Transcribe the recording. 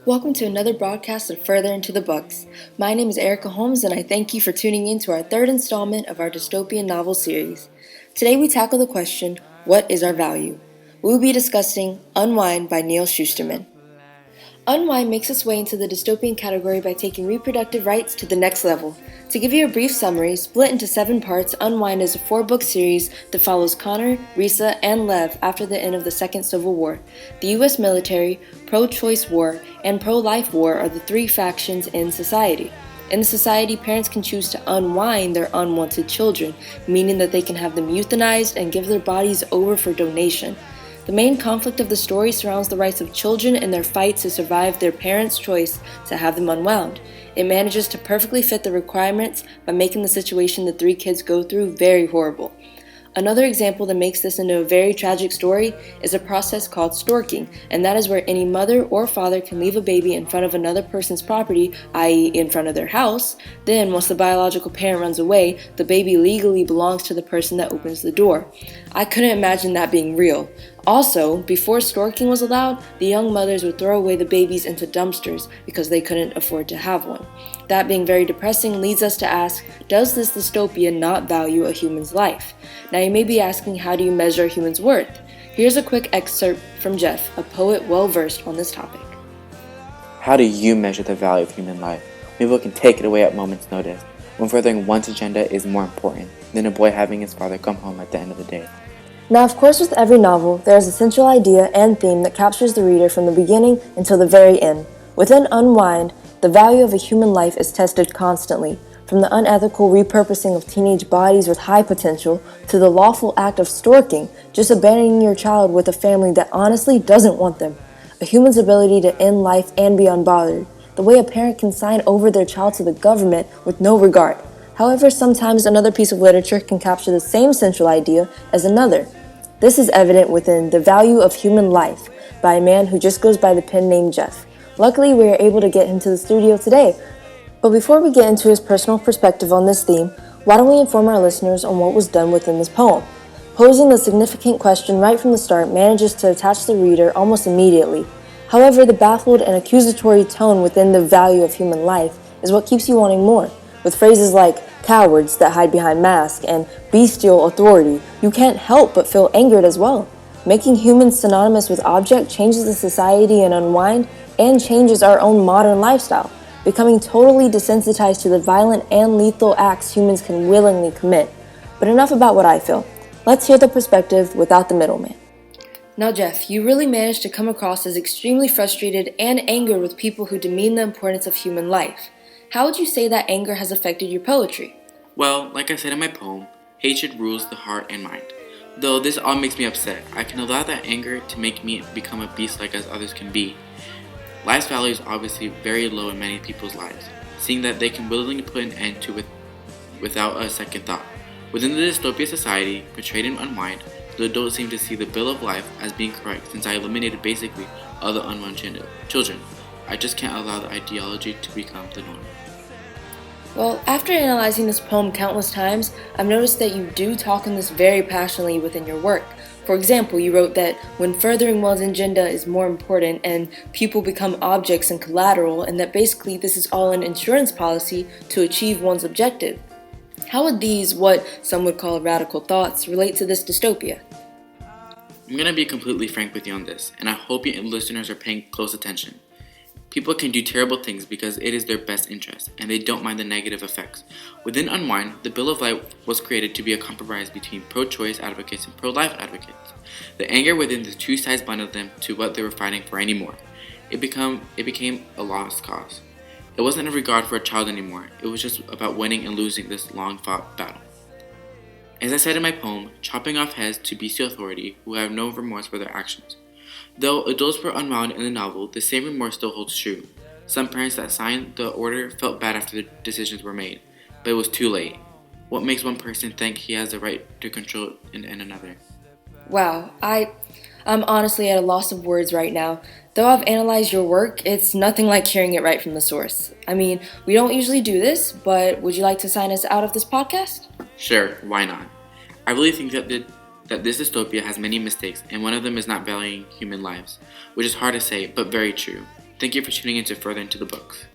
Welcome to another broadcast of Further Into the Books. My name is Erica Holmes, and I thank you for tuning in to our third installment of our dystopian novel series. Today we tackle the question, what is our value? We will be discussing Unwind by Neal Shusterman. Unwind makes its way into the dystopian category by taking reproductive rights to the next level. To give you a brief summary, split into 7 parts, Unwind is a 4-book series that follows Connor, Risa, and Lev after the end of the Second Civil War. The U.S. military, pro-choice war, and pro-life war are the 3 factions in society. In the society, parents can choose to unwind their unwanted children, meaning that they can have them euthanized and give their bodies over for donation. The main conflict of the story surrounds the rights of children and their fight to survive their parents' choice to have them unwound. It manages to perfectly fit the requirements by making the situation the 3 kids go through very horrible. Another example that makes this into a very tragic story is a process called storking, and that is where any mother or father can leave a baby in front of another person's property, i.e. in front of their house. Then, once the biological parent runs away, the baby legally belongs to the person that opens the door. I couldn't imagine that being real. Also, before storking was allowed, the young mothers would throw away the babies into dumpsters because they couldn't afford to have one. That being very depressing leads us to ask, does this dystopia not value a human's life? Now you may be asking, how do you measure a human's worth? Here's a quick excerpt from Jeff, a poet well versed on this topic. How do you measure the value of human life? People can take it away at moment's notice, when furthering one's agenda is more important than a boy having his father come home at the end of the day. Now, of course, with every novel, there is a central idea and theme that captures the reader from the beginning until the very end. Within Unwind, the value of a human life is tested constantly, from the unethical repurposing of teenage bodies with high potential to the lawful act of storking, just abandoning your child with a family that honestly doesn't want them. A human's ability to end life and be unbothered, the way a parent can sign over their child to the government with no regard. However, sometimes another piece of literature can capture the same central idea as another. This is evident within The Value of Human Life by a man who just goes by the pen name Jeff. Luckily, we are able to get him to the studio today. But before we get into his personal perspective on this theme, why don't we inform our listeners on what was done within this poem? Posing the significant question right from the start manages to attach the reader almost immediately. However, the baffled and accusatory tone within The Value of Human Life is what keeps you wanting more. With phrases like cowards that hide behind masks and bestial authority, you can't help but feel angered as well. Making humans synonymous with object changes the society in Unwind and changes our own modern lifestyle, becoming totally desensitized to the violent and lethal acts humans can willingly commit. But enough about what I feel. Let's hear the perspective without the middleman. Now, Jeff, you really managed to come across as extremely frustrated and angered with people who demean the importance of human life. How would you say that anger has affected your poetry? Well, like I said in my poem, hatred rules the heart and mind. Though this all makes me upset, I can allow that anger to make me become a beast like as others can be. Life's value is obviously very low in many people's lives, seeing that they can willingly put an end to it without a second thought. Within the dystopia society portrayed in Unwind, the adults seem to see the bill of life as being correct since I eliminated basically all the unwanted children. I just can't allow the ideology to become the norm. Well, after analyzing this poem countless times, I've noticed that you do talk on this very passionately within your work. For example, you wrote that when furthering one's agenda is more important and people become objects and collateral, and that basically this is all an insurance policy to achieve one's objective. How would these, what some would call radical thoughts, relate to this dystopia? I'm going to be completely frank with you on this, and I hope your listeners are paying close attention. People can do terrible things because it is their best interest, and they don't mind the negative effects. Within Unwind, the Bill of Life was created to be a compromise between pro-choice advocates and pro-life advocates. The anger within the 2 sides bundled them to what they were fighting for anymore. It became a lost cause. It wasn't a regard for a child anymore. It was just about winning and losing this long-fought battle. As I said in my poem, chopping off heads to bestial authority who have no remorse for their actions. Though adults were unwound in the novel, the same remorse still holds true. Some parents that signed the order felt bad after the decisions were made, but it was too late. What makes one person think he has the right to control and another? Wow, I'm honestly at a loss of words right now. Though I've analyzed your work, it's nothing like hearing it right from the source. I mean, we don't usually do this, but would you like to sign us out of this podcast? Sure, why not? I really think that this dystopia has many mistakes, and one of them is not valuing human lives, which is hard to say, but very true. Thank you for tuning in to Further Into the Books.